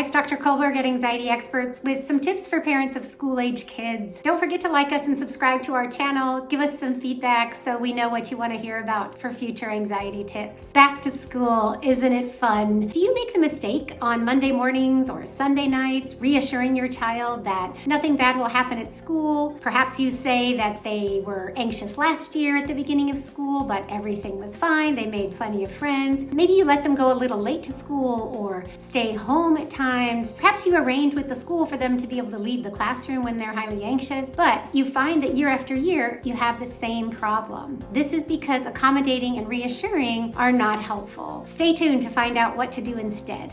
Hi, it's Dr. Kulberg at Anxiety Experts with some tips for parents of school-age kids. Don't forget to like us and subscribe to our channel. Give us some feedback so we know what you want to hear about for future anxiety tips. Back to school, isn't it fun? Do you make the mistake on Monday mornings or Sunday nights reassuring your child that nothing bad will happen at school? Perhaps you say that they were anxious last year at the beginning of school, but everything was fine. They made plenty of friends. Maybe you let them go a little late to school or stay home at times. Perhaps you arrange with the school for them to be able to leave the classroom when they're highly anxious, but you find that year after year, you have the same problem. This is because accommodating and reassuring are not helpful. Stay tuned to find out what to do instead.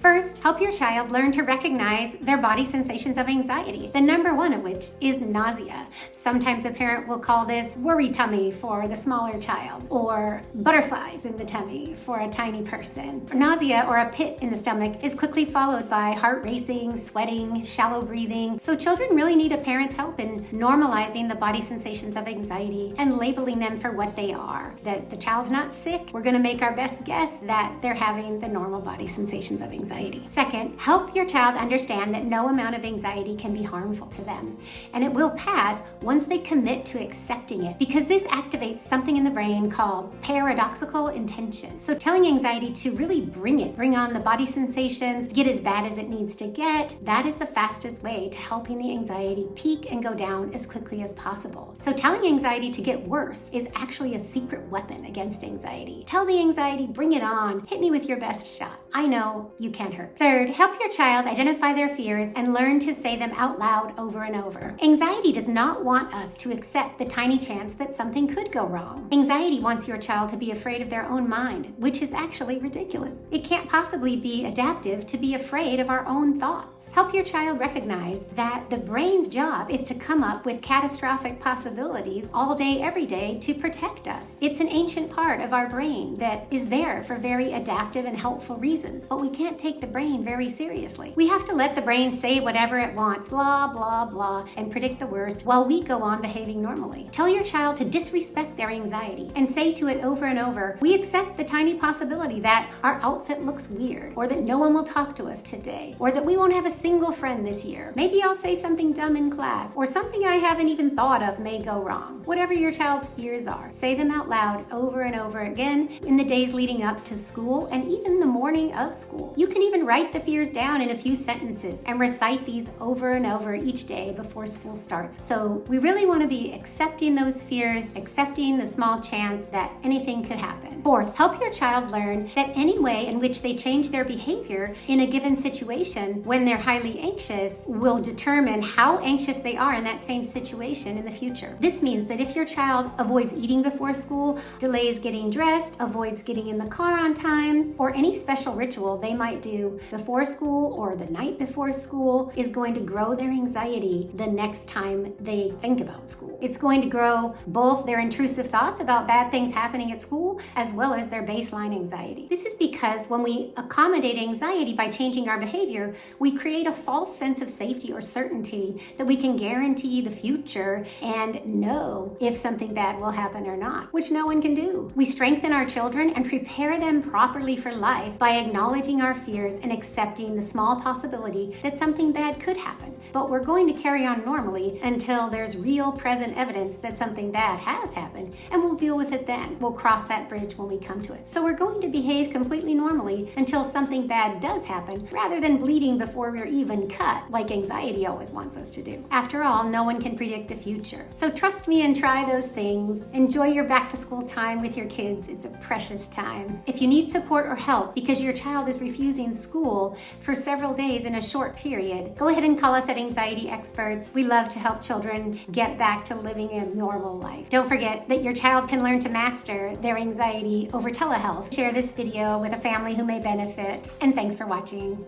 First, help your child learn to recognize their body sensations of anxiety, the number one of which is nausea. Sometimes a parent will call this worry tummy for the smaller child, or butterflies in the tummy for a tiny person. Nausea, or a pit in the stomach, is quickly followed by heart racing, sweating, shallow breathing. So children really need a parent's help in normalizing the body sensations of anxiety and labeling them for what they are. That the child's not sick, we're going to make our best guess that they're having the normal body sensations of anxiety. Second, help your child understand that no amount of anxiety can be harmful to them, and it will pass once they commit to accepting it, because this activates something in the brain called paradoxical intention. So telling anxiety to really bring on the body sensations, get as bad as it needs to get, that is the fastest way to helping the anxiety peak and go down as quickly as possible. So telling anxiety to get worse is actually a secret weapon against anxiety. Tell the anxiety, bring it on, hit me with your best shot. I know you can't hurt. Third, help your child identify their fears and learn to say them out loud over and over. Anxiety does not want us to accept the tiny chance that something could go wrong. Anxiety wants your child to be afraid of their own mind, which is actually ridiculous. It can't possibly be adaptive to be afraid of our own thoughts. Help your child recognize that the brain's job is to come up with catastrophic possibilities all day, every day to protect us. It's an ancient part of our brain that is there for very adaptive and helpful reasons. But we can't take the brain very seriously. We have to let the brain say whatever it wants, blah, blah, blah, and predict the worst while we go on behaving normally. Tell your child to disrespect their anxiety and say to it over and over, we accept the tiny possibility that our outfit looks weird, or that no one will talk to us today, or that we won't have a single friend this year. Maybe I'll say something dumb in class, or something I haven't even thought of may go wrong. Whatever your child's fears are, say them out loud over and over again in the days leading up to school and even the morning of school. You can even write the fears down in a few sentences and recite these over and over each day before school starts. So we really want to be accepting those fears, accepting the small chance that anything could happen. Fourth, help your child learn that any way in which they change their behavior in a given situation when they're highly anxious will determine how anxious they are in that same situation in the future. This means that if your child avoids eating before school, delays getting dressed, avoids getting in the car on time, or any special ritual they might do before school or the night before school is going to grow their anxiety the next time they think about school. It's going to grow both their intrusive thoughts about bad things happening at school as well as their baseline anxiety. This is because when we accommodate anxiety by changing our behavior, we create a false sense of safety or certainty that we can guarantee the future and know if something bad will happen or not, which no one can do. We strengthen our children and prepare them properly for life by acknowledging our fears and accepting the small possibility that something bad could happen. But we're going to carry on normally until there's real present evidence that something bad has happened, and we'll deal with it then. We'll cross that bridge when we come to it. So we're going to behave completely normally until something bad does happen, rather than bleeding before we're even cut, like anxiety always wants us to do. After all, no one can predict the future. So trust me and try those things. Enjoy your back to school time with your kids. It's a precious time. If you need support or help because your child is refusing school for several days in a short period, go ahead and call us at Anxiety Experts. We love to help children get back to living a normal life. Don't forget that your child can learn to master their anxiety over telehealth. Share this video with a family who may benefit, and thanks for watching.